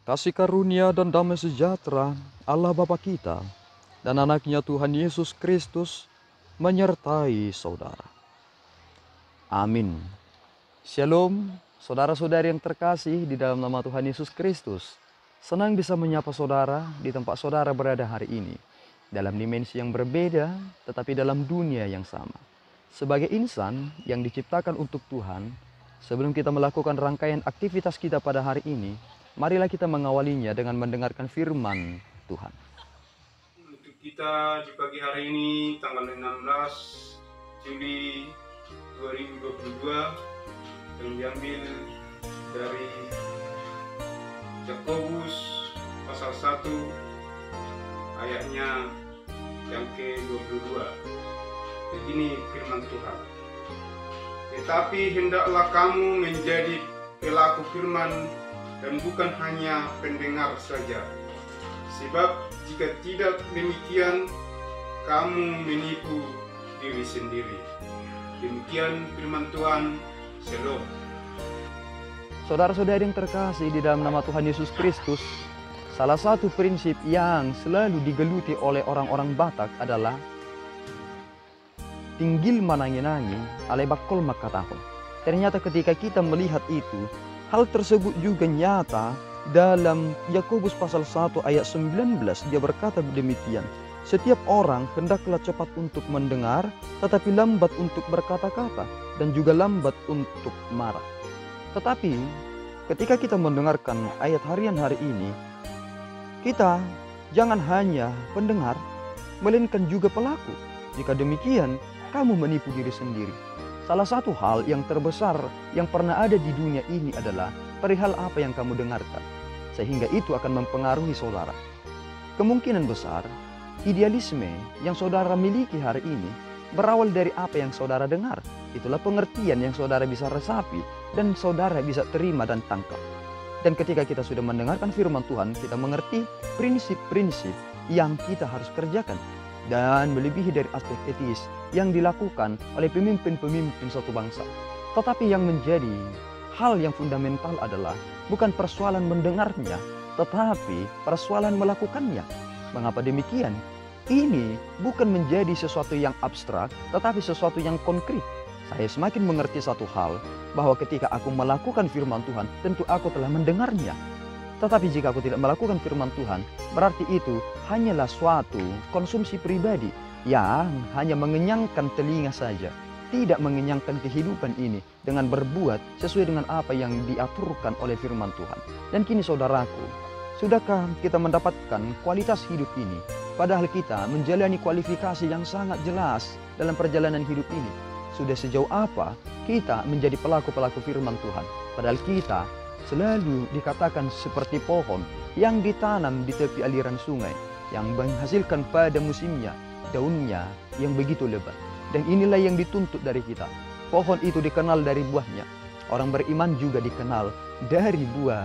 Kasih karunia dan damai sejahtera Allah Bapa kita dan anaknya Tuhan Yesus Kristus menyertai saudara. Amin. Shalom, saudara-saudari yang terkasih di dalam nama Tuhan Yesus Kristus. Senang bisa menyapa saudara di tempat saudara berada hari ini. Dalam dimensi yang berbeda, tetapi dalam dunia yang sama. Sebagai insan yang diciptakan untuk Tuhan, sebelum kita melakukan rangkaian aktivitas kita pada hari ini, marilah kita mengawalinya dengan mendengarkan firman Tuhan. Untuk kita di pagi hari ini, tanggal 16 Juli 2022, yang diambil dari Yakobus pasal 1 ayatnya yang ke-22. Begini firman Tuhan. Tetapi hendaklah kamu menjadi pelaku firman dan bukan hanya pendengar saja. Sebab jika tidak demikian, kamu menipu diri sendiri. Demikian firman Tuhan. Shalom. Saudara-saudari yang terkasih di dalam nama Tuhan Yesus Kristus, salah satu prinsip yang selalu digeluti oleh orang-orang Batak adalah tinggil manangi-nangi alai bakol makatahon. Ternyata ketika kita melihat itu, hal tersebut juga nyata dalam Yakobus pasal 1 ayat 19. Dia berkata demikian, setiap orang hendaklah cepat untuk mendengar, tetapi lambat untuk berkata-kata, dan juga lambat untuk marah. Tetapi ketika kita mendengarkan ayat harian hari ini, kita jangan hanya pendengar, melainkan juga pelaku. Jika demikian, kamu menipu diri sendiri. Salah satu hal yang terbesar yang pernah ada di dunia ini adalah perihal apa yang kamu dengarkan. Sehingga itu akan mempengaruhi saudara. Kemungkinan besar, idealisme yang saudara miliki hari ini berawal dari apa yang saudara dengar. Itulah pengertian yang saudara bisa resapi dan saudara bisa terima dan tangkap. Dan ketika kita sudah mendengarkan firman Tuhan, kita mengerti prinsip-prinsip yang kita harus kerjakan. Dan melebihi dari aspek etis yang dilakukan oleh pemimpin-pemimpin suatu bangsa. Tetapi yang menjadi hal yang fundamental adalah bukan persoalan mendengarnya, tetapi persoalan melakukannya. Mengapa demikian? Ini bukan menjadi sesuatu yang abstrak, tetapi sesuatu yang konkret. Saya semakin mengerti satu hal, bahwa ketika aku melakukan firman Tuhan, tentu aku telah mendengarnya. Tetapi jika aku tidak melakukan firman Tuhan, berarti itu hanyalah suatu konsumsi pribadi yang hanya mengenyangkan telinga saja. Tidak mengenyangkan kehidupan ini dengan berbuat sesuai dengan apa yang diaturkan oleh firman Tuhan. Dan kini saudaraku, sudahkah kita mendapatkan kualitas hidup ini? Padahal kita menjalani kualifikasi yang sangat jelas dalam perjalanan hidup ini. Sudah sejauh apa kita menjadi pelaku-pelaku firman Tuhan? Padahal kita selalu dikatakan seperti pohon yang ditanam di tepi aliran sungai, yang menghasilkan pada musimnya daunnya yang begitu lebat. Dan inilah yang dituntut dari kita. Pohon itu dikenal dari buahnya. Orang beriman juga dikenal dari buah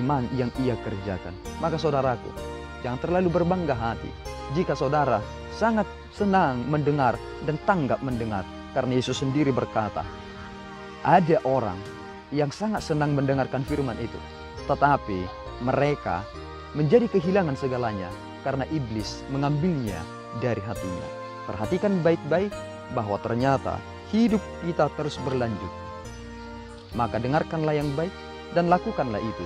iman yang ia kerjakan. Maka saudaraku, jangan terlalu berbangga hati jika saudara sangat senang mendengar dan tanggap mendengar. Karena Yesus sendiri berkata, ada orang yang sangat senang mendengarkan firman itu, tetapi mereka menjadi kehilangan segalanya karena iblis mengambilnya dari hatinya. Perhatikan baik-baik bahwa ternyata hidup kita terus berlanjut. Maka dengarkanlah yang baik dan lakukanlah itu.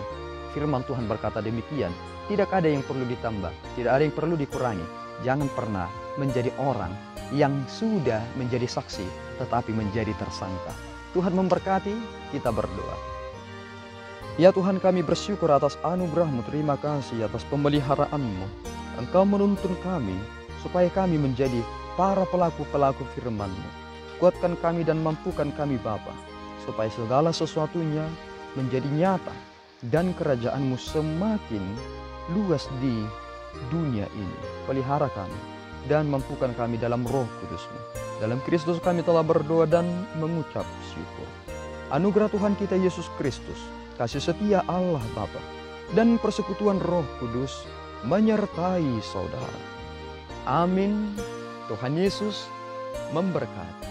Firman Tuhan berkata demikian, tidak ada yang perlu ditambah, tidak ada yang perlu dikurangi. Jangan pernah menjadi orang yang sudah menjadi saksi tetapi menjadi tersangka. Tuhan memberkati, kita berdoa. Ya Tuhan, kami bersyukur atas anugerah-Mu, terima kasih atas pemeliharaan-Mu. Engkau menuntun kami supaya kami menjadi para pelaku-pelaku firman-Mu. Kuatkan kami dan mampukan kami Bapa, supaya segala sesuatunya menjadi nyata dan kerajaan-Mu semakin luas di dunia ini. Pelihara kami dan mampukan kami dalam Roh Kudus-Mu. Dalam Kristus kami telah berdoa dan mengucap syukur. Anugerah Tuhan kita Yesus Kristus, kasih setia Allah Bapa, dan persekutuan Roh Kudus menyertai saudara. Amin. Tuhan Yesus memberkati.